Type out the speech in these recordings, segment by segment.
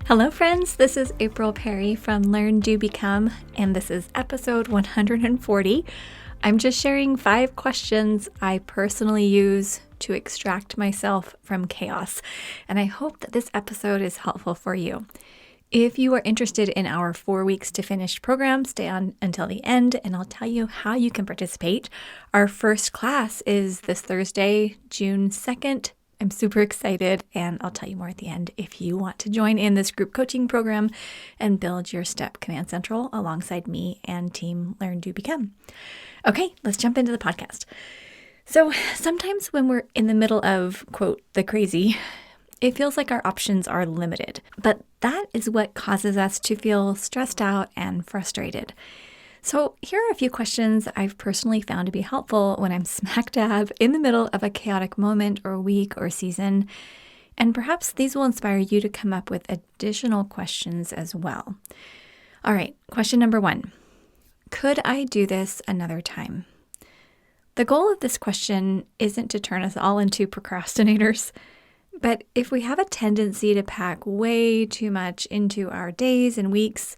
Hello friends, this is April Perry from Learn, Do, Become, and this is episode 140. I'm just sharing 5 questions I personally use to extract myself from chaos, and I hope that this episode is helpful for you. If you are interested in our 4 weeks to finish program, stay on until the end and I'll tell you how you can participate. Our first class is this Thursday, June 2nd. I'm super excited and I'll tell you more at the end if you want to join in this group coaching program and build your STEP Command Central alongside me and Team Learn, Do, Become. Okay, let's jump into the podcast. So sometimes when we're in the middle of, quote, the crazy, it feels like our options are limited, but that is what causes us to feel stressed out and frustrated. So here are a few questions I've personally found to be helpful when I'm smack dab in the middle of a chaotic moment or week or season, and perhaps these will inspire you to come up with additional questions as well. All right, question number 1. Could I do this another time? The goal of this question isn't to turn us all into procrastinators. But if we have a tendency to pack way too much into our days and weeks,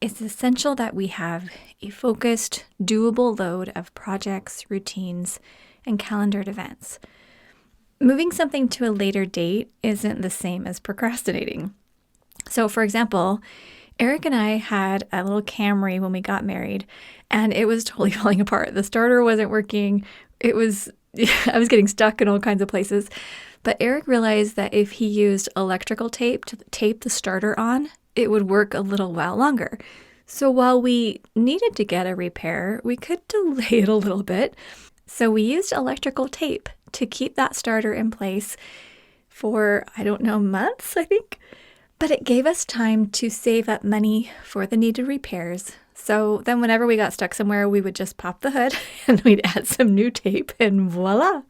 it's essential that we have a focused, doable load of projects, routines, and calendared events. Moving something to a later date isn't the same as procrastinating. So, for example, Eric and I had a little Camry when we got married, and it was totally falling apart. The starter wasn't working. I was getting stuck in all kinds of places. But Eric realized that if he used electrical tape to tape the starter on, it would work a little while longer. So while we needed to get a repair, we could delay it a little bit. So we used electrical tape to keep that starter in place for, months, I think. But it gave us time to save up money for the needed repairs. So then whenever we got stuck somewhere, we would just pop the hood and we'd add some new tape and voila.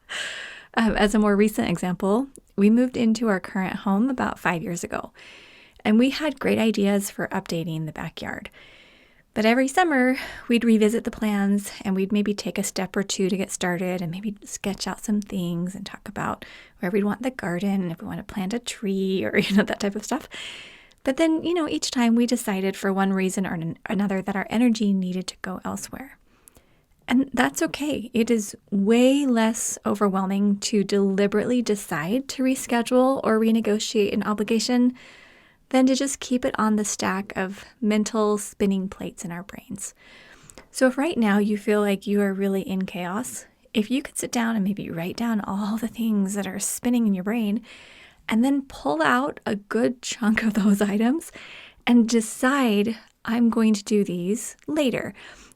As a more recent example, we moved into our current home about 5 years ago, and we had great ideas for updating the backyard. But every summer, we'd revisit the plans, and we'd maybe take a step or two to get started and maybe sketch out some things and talk about where we'd want the garden, if we want to plant a tree or, that type of stuff. But then, each time we decided for one reason or another that our energy needed to go elsewhere. And that's okay. It is way less overwhelming to deliberately decide to reschedule or renegotiate an obligation than to just keep it on the stack of mental spinning plates in our brains. So if right now you feel like you are really in chaos, if you could sit down and maybe write down all the things that are spinning in your brain and then pull out a good chunk of those items and decide, I'm going to do these later.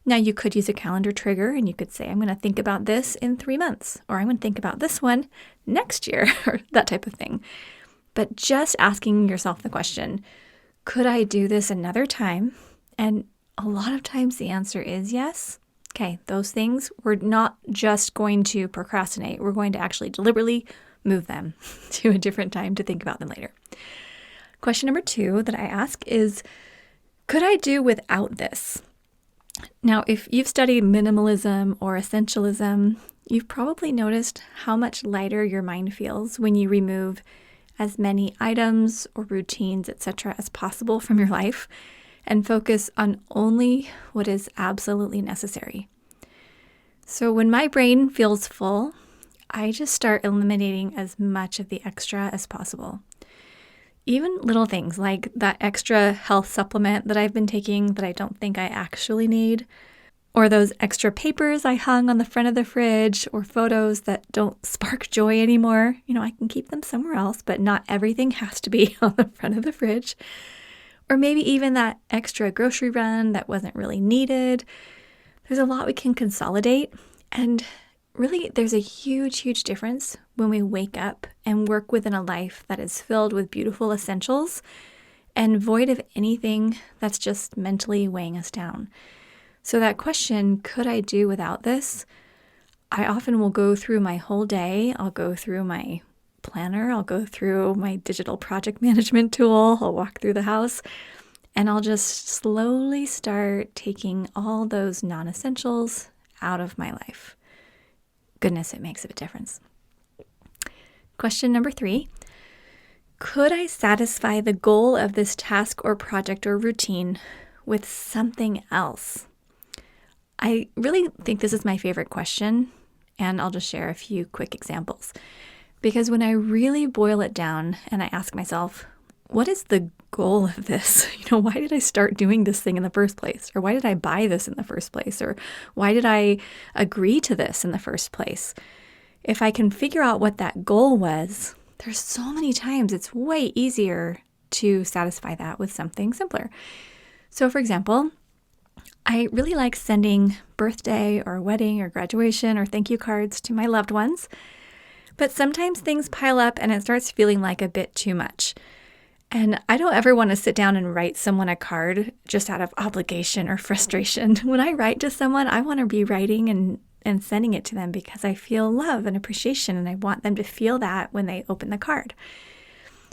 Now, you could use a calendar trigger and you could say, I'm going to think about this in 3 months, or I'm going to think about this one next year, or that type of thing. But just asking yourself the question, could I do this another time? And a lot of times the answer is yes. Okay, those things, we're not just going to procrastinate. We're going to actually deliberately move them to a different time to think about them later. Question number 2 that I ask is, could I do without this? Now, if you've studied minimalism or essentialism, you've probably noticed how much lighter your mind feels when you remove as many items or routines, etc., as possible from your life and focus on only what is absolutely necessary. So when my brain feels full, I just start eliminating as much of the extra as possible. Even little things like that extra health supplement that I've been taking that I don't think I actually need, or those extra papers I hung on the front of the fridge, or photos that don't spark joy anymore. I can keep them somewhere else, but not everything has to be on the front of the fridge. Or maybe even that extra grocery run that wasn't really needed. There's a lot we can consolidate, and really, there's a huge, huge difference when we wake up and work within a life that is filled with beautiful essentials and void of anything that's just mentally weighing us down. So that question, could I do without this? I often will go through my whole day. I'll go through my planner. I'll go through my digital project management tool. I'll walk through the house, and I'll just slowly start taking all those non-essentials out of my life. Goodness, it makes a difference. Question number 3. Could I satisfy the goal of this task or project or routine with something else? I really think this is my favorite question, and I'll just share a few quick examples. Because when I really boil it down and I ask myself, what is the goal of this? Why did I start doing this thing in the first place? Or why did I buy this in the first place? Or why did I agree to this in the first place? If I can figure out what that goal was, there's so many times it's way easier to satisfy that with something simpler. So for example, I really like sending birthday or wedding or graduation or thank you cards to my loved ones. But sometimes things pile up and it starts feeling like a bit too much. And I don't ever want to sit down and write someone a card just out of obligation or frustration. When I write to someone, I want to be writing and sending it to them because I feel love and appreciation, and I want them to feel that when they open the card.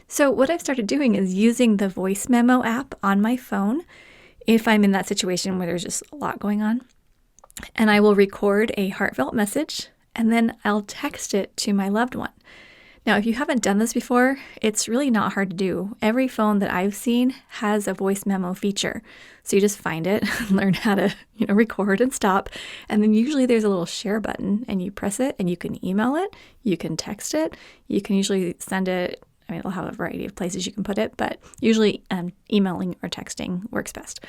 So what I've started doing is using the voice memo app on my phone if I'm in that situation where there's just a lot going on. And I will record a heartfelt message, and then I'll text it to my loved one. Now, if you haven't done this before, it's really not hard to do. Every phone that I've seen has a voice memo feature. So you just find it, learn how to, record and stop. And then usually there's a little share button and you press it and you can email it, you can text it, you can usually send it. It'll have a variety of places you can put it, but usually emailing or texting works best.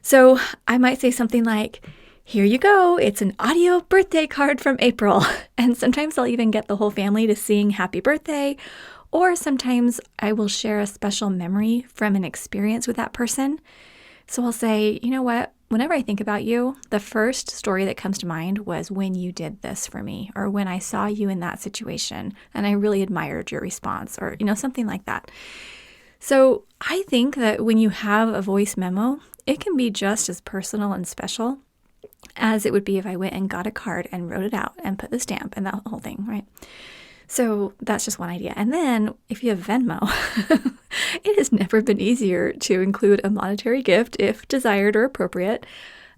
So I might say something like, here you go, it's an audio birthday card from April. And sometimes I'll even get the whole family to sing happy birthday, or sometimes I will share a special memory from an experience with that person. So I'll say, you know what, whenever I think about you, the first story that comes to mind was when you did this for me, or when I saw you in that situation and I really admired your response, or, something like that. So I think that when you have a voice memo, it can be just as personal and special as it would be if I went and got a card and wrote it out and put the stamp and that whole thing, right? So that's just one idea. And then if you have Venmo, it has never been easier to include a monetary gift if desired or appropriate.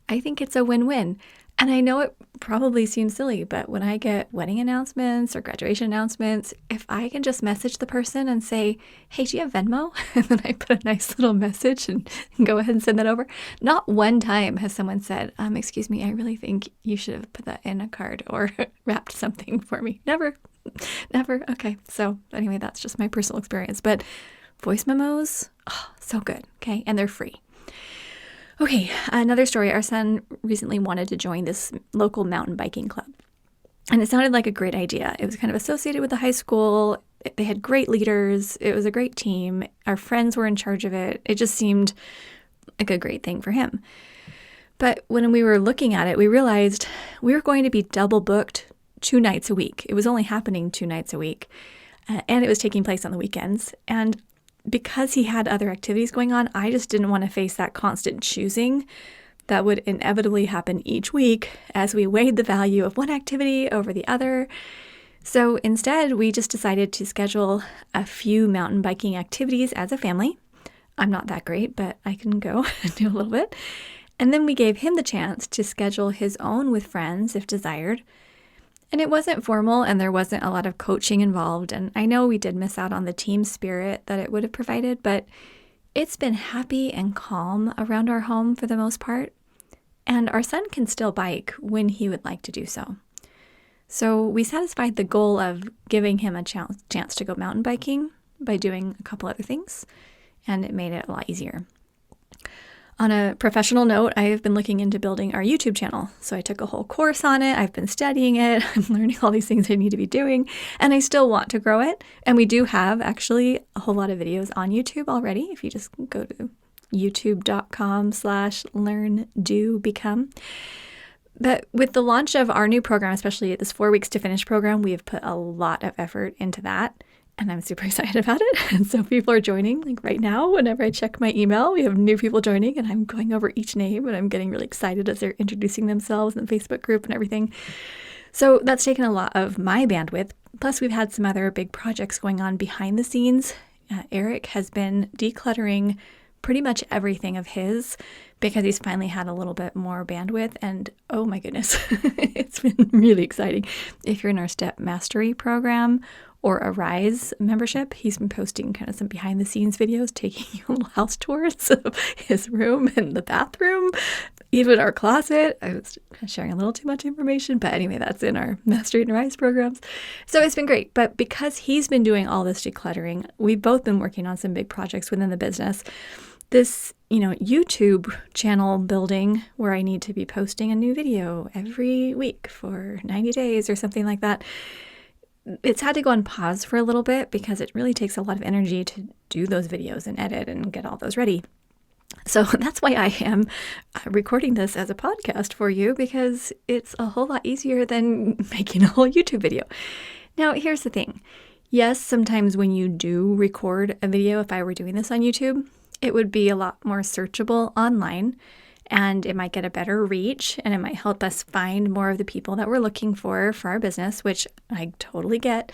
I think it's a win-win. And I know it probably seems silly, but when I get wedding announcements or graduation announcements, if I can just message the person and say, hey, do you have Venmo? And then I put a nice little message and go ahead and send that over. Not one time has someone said, excuse me, I really think you should have put that in a card or wrapped something for me. Never. Okay. So anyway, that's just my personal experience. But voice memos, so good. Okay. And they're free. Okay, another story. Our son recently wanted to join this local mountain biking club. And it sounded like a great idea. It was kind of associated with the high school. They had great leaders. It was a great team. Our friends were in charge of it. It just seemed like a great thing for him. But when we were looking at it, we realized we were going to be double booked 2 nights a week. It was only happening 2 nights a week. And it was taking place on the weekends. And because he had other activities going on, I just didn't want to face that constant choosing that would inevitably happen each week as we weighed the value of one activity over the other. So instead, we just decided to schedule a few mountain biking activities as a family. I'm not that great, but I can go and do a little bit. And then we gave him the chance to schedule his own with friends if desired. And it wasn't formal and there wasn't a lot of coaching involved. And I know we did miss out on the team spirit that it would have provided, but it's been happy and calm around our home for the most part. And our son can still bike when he would like to do so. So we satisfied the goal of giving him a chance to go mountain biking by doing a couple other things, and it made it a lot easier. On a professional note, I have been looking into building our YouTube channel. So I took a whole course on it. I've been studying it. I'm learning all these things I need to be doing, and I still want to grow it. And we do have actually a whole lot of videos on YouTube already. If you just go to youtube.com/learndobecome. But with the launch of our new program, especially this 4 weeks to finish program, we have put a lot of effort into that. And I'm super excited about it. And so people are joining. Like right now, whenever I check my email, we have new people joining and I'm going over each name and I'm getting really excited as they're introducing themselves in the Facebook group and everything. So that's taken a lot of my bandwidth. Plus, we've had some other big projects going on behind the scenes. Eric has been decluttering pretty much everything of his because he's finally had a little bit more bandwidth. And oh my goodness, it's been really exciting. If you're in our Step Mastery program, or a Rise membership. He's been posting kind of some behind the scenes videos, taking you little house tours of his room and the bathroom, even our closet. I was kind of sharing a little too much information, but anyway, that's in our Mastery and Rise programs. So it's been great. But because he's been doing all this decluttering, we've both been working on some big projects within the business. This, YouTube channel building where I need to be posting a new video every week for 90 days or something like that. It's had to go on pause for a little bit because it really takes a lot of energy to do those videos and edit and get all those ready. So that's why I am recording this as a podcast for you, because it's a whole lot easier than making a whole YouTube video. Now, here's the thing. Yes, sometimes when you do record a video, if I were doing this on YouTube, it would be a lot more searchable online, and it might get a better reach, and it might help us find more of the people that we're looking for our business, which I totally get.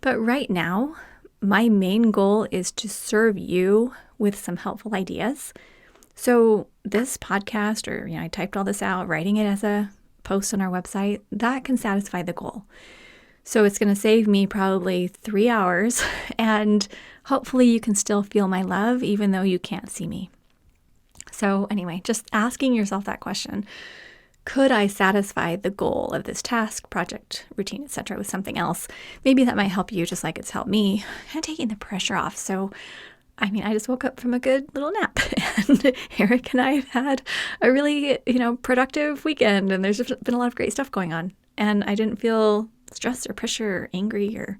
But right now, my main goal is to serve you with some helpful ideas. So this podcast, or, I typed all this out, writing it as a post on our website, that can satisfy the goal. So it's going to save me probably 3 hours, and hopefully you can still feel my love even though you can't see me. So anyway, just asking yourself that question. Could I satisfy the goal of this task, project, routine, etc. with something else? Maybe that might help you just like it's helped me, kind of taking the pressure off. So, I just woke up from a good little nap, and Eric and I have had a really, productive weekend, and there's been a lot of great stuff going on. And I didn't feel stressed or pressure or angry or,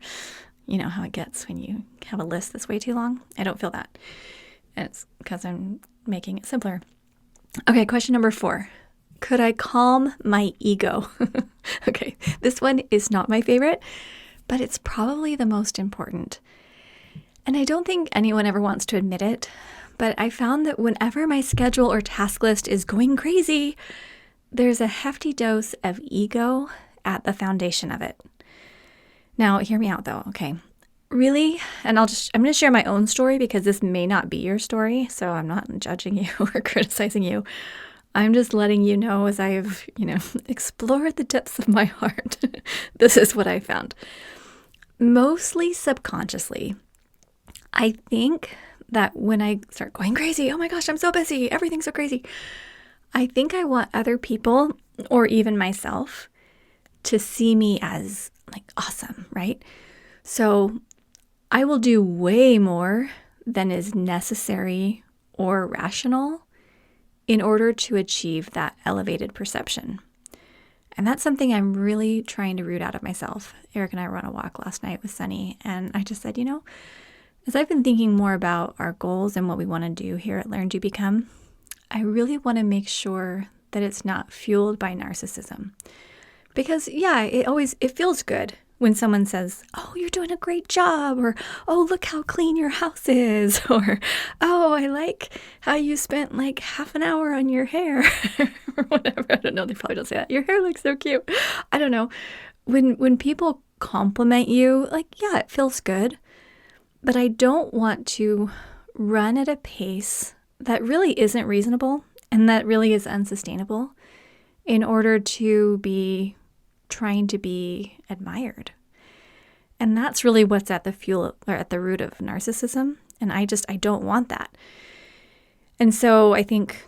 how it gets when you have a list that's way too long. I don't feel that. And it's because I'm making it simpler. Okay, question number 4. Could I calm my ego? Okay, this one is not my favorite, but it's probably the most important. And I don't think anyone ever wants to admit it, but I found that whenever my schedule or task list is going crazy, there's a hefty dose of ego at the foundation of it. Now, hear me out though, okay? Really, and I'm going to share my own story because this may not be your story, so I'm not judging you or criticizing you. I'm just letting you know as I've, explored the depths of my heart. This is what I found. Mostly subconsciously, I think that when I start going crazy, oh my gosh, I'm so busy, everything's so crazy, I think I want other people or even myself to see me as like awesome, right? So I will do way more than is necessary or rational in order to achieve that elevated perception. And that's something I'm really trying to root out of myself. Eric and I were on a walk last night with Sunny, and I just said, as I've been thinking more about our goals and what we want to do here at Learn, Do, Become, I really want to make sure that it's not fueled by narcissism. Because it feels good when someone says, oh, you're doing a great job, or, oh, look how clean your house is, or, oh, I like how you spent like half an hour on your hair, or whatever. I don't know. They probably don't say that. Your hair looks so cute. I don't know. When people compliment you, it feels good, but I don't want to run at a pace that really isn't reasonable and that really is unsustainable in order to be trying to be admired. And that's really what's at the fuel or at the root of narcissism. And I don't want that. And so I think,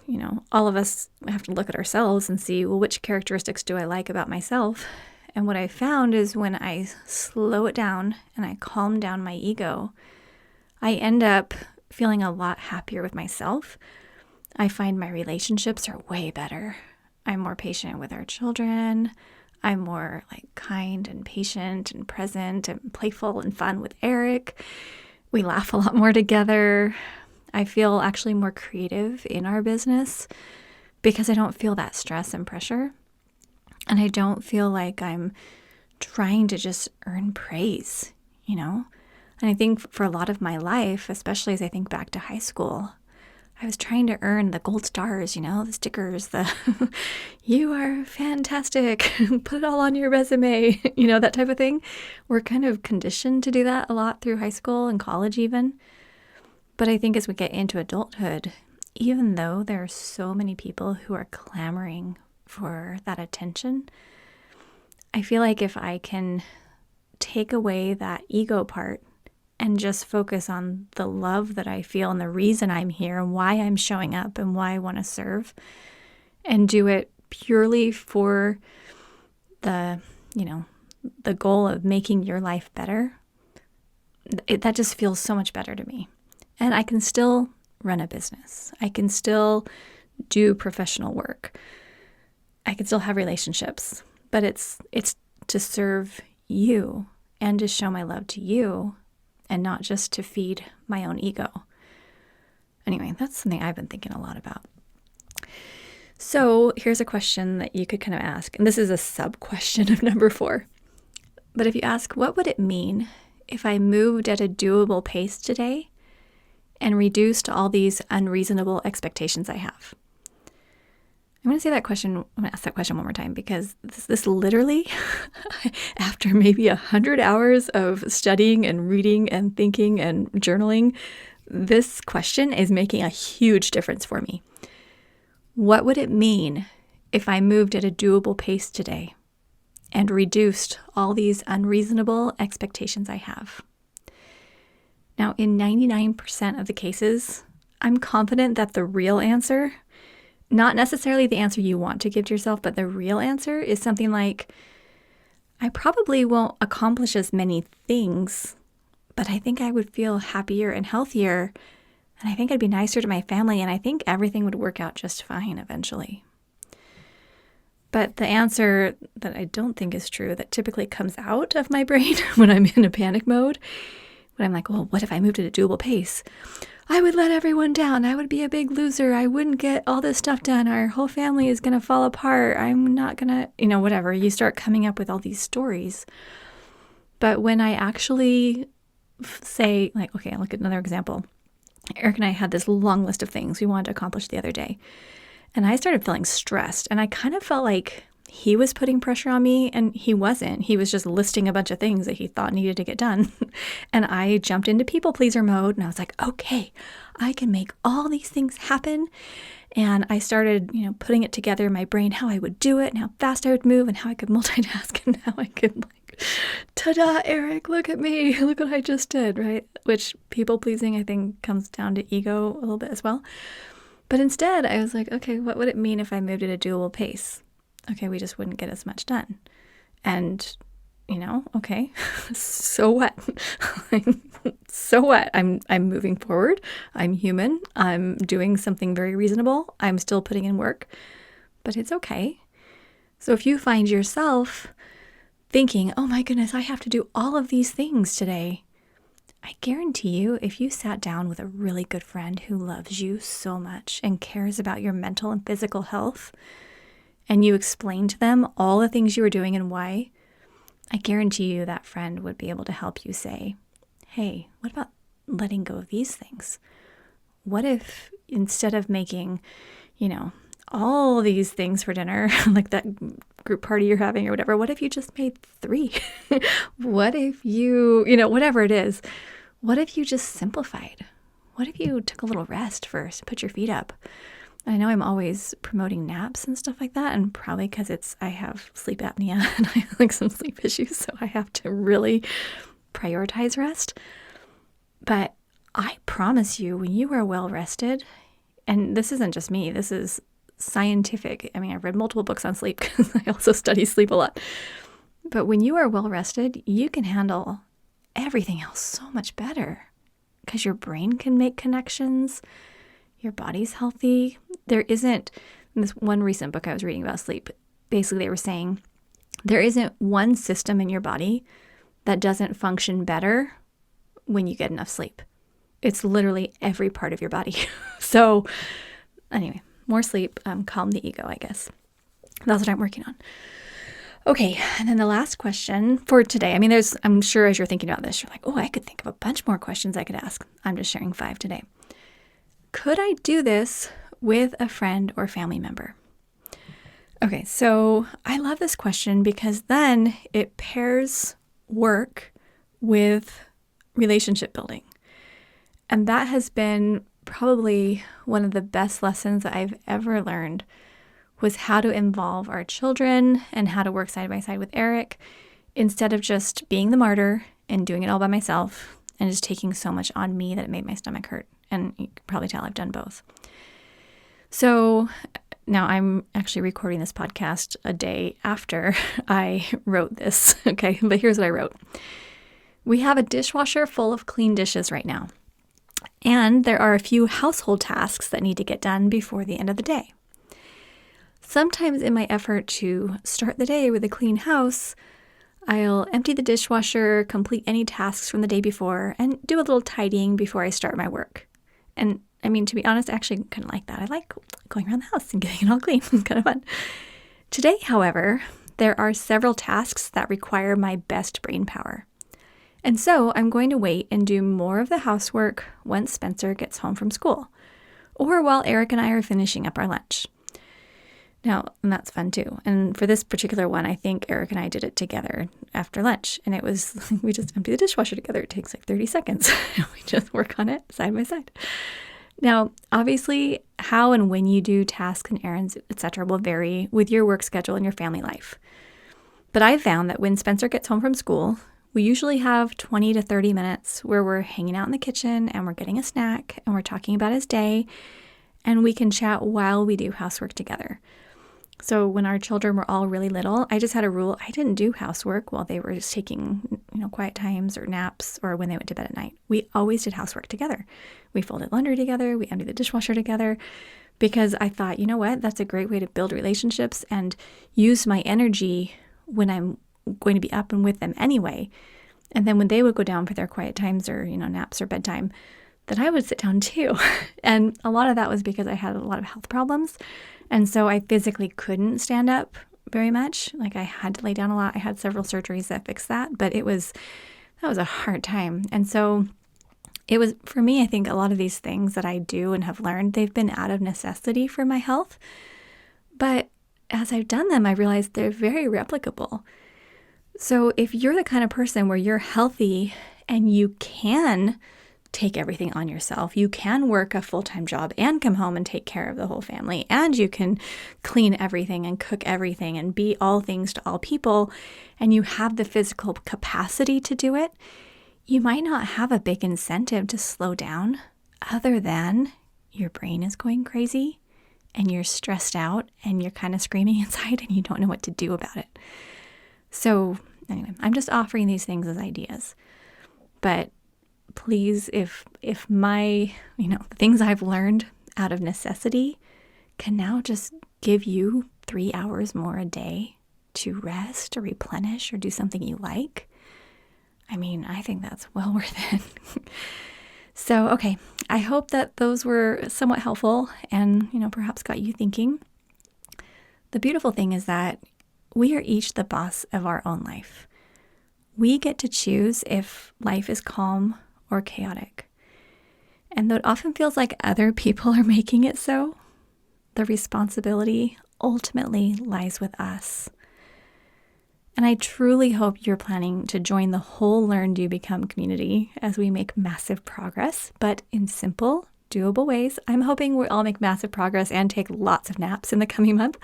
all of us have to look at ourselves and see, well, which characteristics do I like about myself? And what I found is when I slow it down and I calm down my ego, I end up feeling a lot happier with myself. I find my relationships are way better. I'm more patient with our children. I'm more kind and patient and present and playful and fun with Eric. We laugh a lot more together. I feel actually more creative in our business because I don't feel that stress and pressure. And I don't feel like I'm trying to just earn praise, And I think for a lot of my life, especially as I think back to high school, I was trying to earn the gold stars, the stickers, you are fantastic, put it all on your resume, that type of thing. We're kind of conditioned to do that a lot through high school and college even. But I think as we get into adulthood, even though there are so many people who are clamoring for that attention, I feel like if I can take away that ego part and just focus on the love that I feel and the reason I'm here and why I'm showing up and why I want to serve, and do it purely for the goal of making your life better, that just feels so much better to me. And I can still run a business. I can still do professional work. I can still have relationships, but it's to serve you and to show my love to you and not just to feed my own ego. Anyway, that's something I've been thinking a lot about. So here's a question that you could kind of ask, and this is a sub-question of number 4. But if you ask, what would it mean if I moved at a doable pace today and reduced all these unreasonable expectations I have? I'm going to ask that question one more time, because this literally, after maybe 100 hours of studying and reading and thinking and journaling, this question is making a huge difference for me. What would it mean if I moved at a doable pace today and reduced all these unreasonable expectations I have? Now, in 99% of the cases, I'm confident that the real answer, not necessarily the answer you want to give to yourself, but the real answer is something like, I probably won't accomplish as many things, but I think I would feel happier and healthier, and I think I'd be nicer to my family, and I think everything would work out just fine eventually. But the answer that I don't think is true, that typically comes out of my brain when I'm in a panic mode, when I'm like, well, what if I moved at a doable pace? I would let everyone down. I would be a big loser. I wouldn't get all this stuff done. Our whole family is going to fall apart. I'm not going to, whatever. You start coming up with all these stories. But when I actually say, like, okay, look at another example. Eric and I had this long list of things we wanted to accomplish the other day. And I started feeling stressed. And I kind of felt like he was putting pressure on me, and he wasn't. He was just listing a bunch of things that he thought needed to get done. And I jumped into people pleaser mode, and I was like, okay, I can make all these things happen. And I started, putting it together in my brain, how I would do it and how fast I would move and how I could multitask and how I could ta-da, Eric, look at me. Look what I just did, right? Which people pleasing, I think, comes down to ego a little bit as well. But instead, I was like, okay, what would it mean if I moved at a doable pace? Okay, we just wouldn't get as much done. And, okay, so what? So what? I'm moving forward. I'm human. I'm doing something very reasonable. I'm still putting in work, but it's okay. So if you find yourself thinking, oh my goodness, I have to do all of these things today, I guarantee you, if you sat down with a really good friend who loves you so much and cares about your mental and physical health, and you explain to them all the things you were doing and why, I guarantee you that friend would be able to help you say, hey, what about letting go of these things? What if instead of making, all these things for dinner, like that group party you're having or whatever, what if you just made 3? What if you, whatever it is, what if you just simplified? What if you took a little rest first, put your feet up? I know I'm always promoting naps and stuff like that, and probably because I have sleep apnea and I have some sleep issues, so I have to really prioritize rest. But I promise you, when you are well rested, and this isn't just me, this is scientific. I mean, I've read multiple books on sleep because I also study sleep a lot. But when you are well rested, you can handle everything else so much better because your brain can make connections. Your body's healthy. There isn't, in this one recent book I was reading about sleep, basically they were saying there isn't one system in your body that doesn't function better when you get enough sleep. It's literally every part of your body. So anyway, more sleep, calm the ego, I guess. That's what I'm working on. Okay, and then the last question for today. I mean, I'm sure as you're thinking about this, you're like, oh, I could think of a bunch more questions I could ask. I'm just sharing 5 today. Could I do this with a friend or family member? Okay, so I love this question because then it pairs work with relationship building. And that has been probably one of the best lessons that I've ever learned, was how to involve our children and how to work side by side with Eric instead of just being the martyr and doing it all by myself and just taking so much on me that it made my stomach hurt. And you can probably tell I've done both. So now I'm actually recording this podcast a day after I wrote this. Okay, but here's what I wrote. We have a dishwasher full of clean dishes right now. And there are a few household tasks that need to get done before the end of the day. Sometimes in my effort to start the day with a clean house, I'll empty the dishwasher, complete any tasks from the day before, and do a little tidying before I start my work. And I mean, to be honest, I actually kind of like that. I like going around the house and getting it all clean. It's kind of fun. Today, however, there are several tasks that require my best brain power. And so I'm going to wait and do more of the housework once Spencer gets home from school, or while Eric and I are finishing up our lunch. Now, and that's fun too. And for this particular one, I think Eric and I did it together after lunch. And it was, we just empty the dishwasher together. It takes like 30 seconds. We just work on it side by side. Now, obviously, how and when you do tasks and errands, etc., will vary with your work schedule and your family life. But I found that when Spencer gets home from school, we usually have 20 to 30 minutes where we're hanging out in the kitchen and we're getting a snack and we're talking about his day, and we can chat while we do housework together. So when our children were all really little, I just had a rule. I didn't do housework while they were just taking, quiet times or naps or when they went to bed at night. We always did housework together. We folded laundry together. We emptied the dishwasher together, because I thought, you know what? That's a great way to build relationships and use my energy when I'm going to be up and with them anyway. And then when they would go down for their quiet times or, naps or bedtime, that I would sit down too. And a lot of that was because I had a lot of health problems. And so I physically couldn't stand up very much. Like I had to lay down a lot. I had several surgeries that fixed that, but that was a hard time. And so it was, for me, I think a lot of these things that I do and have learned, they've been out of necessity for my health. But as I've done them, I realized they're very replicable. So if you're the kind of person where you're healthy and you can take everything on yourself, you can work a full-time job and come home and take care of the whole family, and you can clean everything and cook everything and be all things to all people, and you have the physical capacity to do it, you might not have a big incentive to slow down other than your brain is going crazy and you're stressed out and you're kind of screaming inside and you don't know what to do about it. So anyway, I'm just offering these things as ideas. But please, if my, the things I've learned out of necessity can now just give you 3 hours more a day to rest or replenish or do something you like, I think that's well worth it. So, okay, I hope that those were somewhat helpful and, perhaps got you thinking. The beautiful thing is that we are each the boss of our own life. We get to choose if life is calm or chaotic. And though it often feels like other people are making it so, the responsibility ultimately lies with us. And I truly hope you're planning to join the whole Learn, Do, Become community as we make massive progress, but in simple, doable ways. I'm hoping we'll all make massive progress and take lots of naps in the coming month.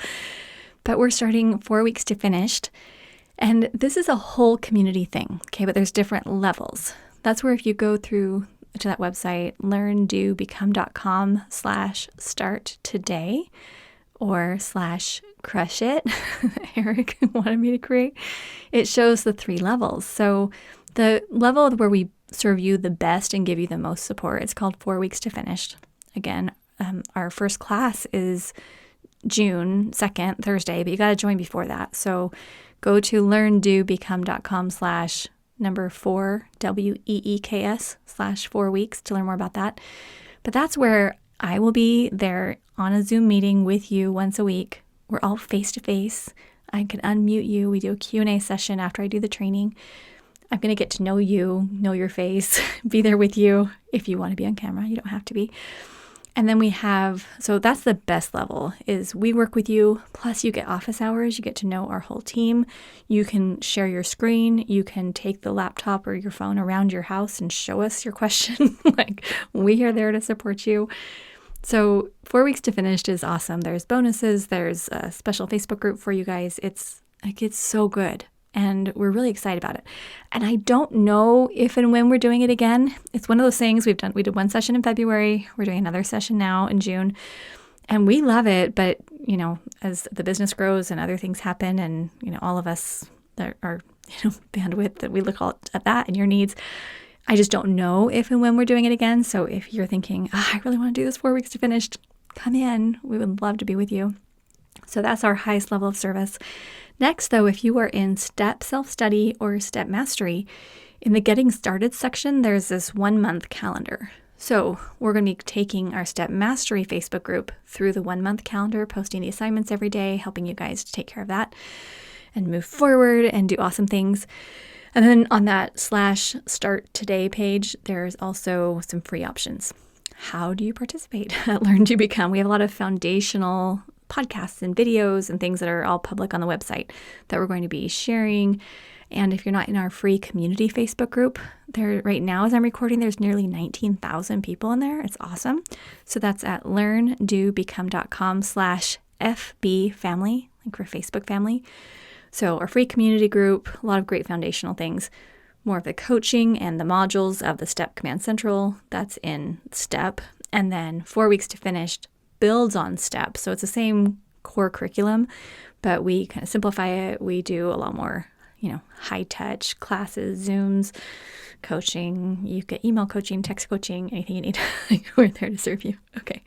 But we're starting 4 weeks to finished. And this is a whole community thing, okay? But there's different levels. That's where if you go through to that website, learndobecome.com/start today or /crush it, Eric wanted me to create, it shows the 3 levels. So the level where we serve you the best and give you the most support, it's called 4 weeks to finished. Again, our first class is June 2nd, Thursday, but you got to join before that. So go to learndobecome.com/4WEEKS/4 weeks to learn more about that. But that's where I will be there on a Zoom meeting with you once a week. We're all face to face. I can unmute you. We do a Q&A session after I do the training. I'm going to get to know you, know your face, be there with you. If you want to be on camera, you don't have to be. And then we have, so that's the best level, is we work with you, plus you get office hours, you get to know our whole team, you can share your screen, you can take the laptop or your phone around your house and show us your question. We are there to support you. So 4 weeks to finished is awesome. There's bonuses, there's a special Facebook group for you guys. It's so good. and we're really excited about it. And I don't know if and when we're doing it again. It's one of those things we did one session in February. We're doing another session now in June. And we love it, but, as the business grows and other things happen and, all of us that are, bandwidth, that we look at that and your needs, I just don't know if and when we're doing it again. So if you're thinking, I really want to do this 4 weeks to finish, come in. We would love to be with you. So that's our highest level of service. Next, though, if you are in Step Self-Study or Step Mastery, in the Getting Started section, there's this 1-month calendar. So we're going to be taking our Step Mastery Facebook group through the 1-month calendar, posting the assignments every day, helping you guys to take care of that and move forward and do awesome things. And then on that /Start Today page, there's also some free options. How do you participate at Learn Do Become? We have a lot of foundational podcasts and videos and things that are all public on the website that we're going to be sharing. And if you're not in our free community Facebook group, there right now as I'm recording, there's nearly 19,000 people in there. It's awesome. So that's at learndobecome.com/FB family, like for Facebook family. So our free community group, a lot of great foundational things, more of the coaching and the modules of the Step Command Central, that's in Step. And then 4 weeks to finish builds on Step. So it's the same core curriculum, but we kind of simplify it. We do a lot more high touch classes, Zooms, coaching. You get email coaching, text coaching, anything you need. We're there to serve you. Okay.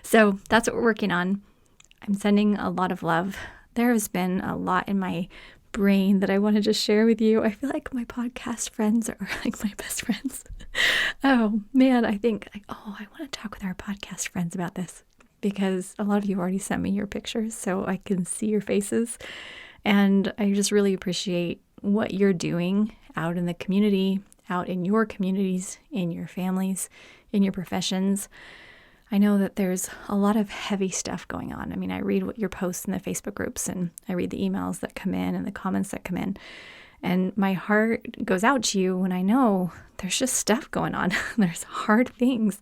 So that's what we're working on. I'm sending a lot of love. There has been a lot in my brain that I want to just share with you. I feel like my podcast friends are like my best friends. Oh man, I think I want to talk with our podcast friends about this because a lot of you already sent me your pictures so I can see your faces. And I just really appreciate what you're doing out in the community, out in your communities, in your families, in your professions. I know that there's a lot of heavy stuff going on. I mean, I read what your posts in the Facebook groups and I read the emails that come in and the comments that come in. And my heart goes out to you when I know there's just stuff going on. There's hard things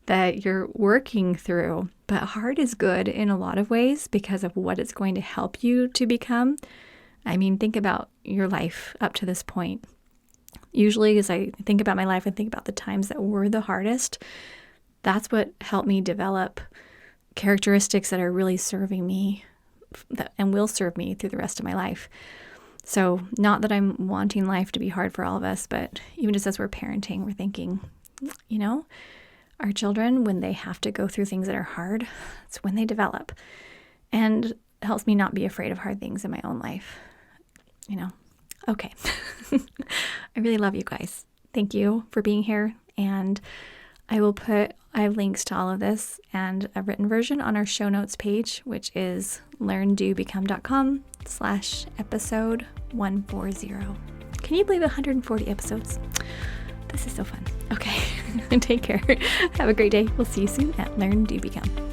that you're working through. But hard is good in a lot of ways because of what it's going to help you to become. I mean, think about your life up to this point. Usually as I think about my life and think about the times that were the hardest, that's what helped me develop characteristics that are really serving me and will serve me through the rest of my life. So not that I'm wanting life to be hard for all of us, but even just as we're parenting, we're thinking, our children, when they have to go through things that are hard, it's when they develop. And it helps me not be afraid of hard things in my own life. Okay. I really love you guys. Thank you for being here. And I have links to all of this and a written version on our show notes page, which is learndobecome.com/episode 140. Can you believe 140 episodes? This is so fun. Okay. Take care. Have a great day. We'll see you soon at Learn Do Become.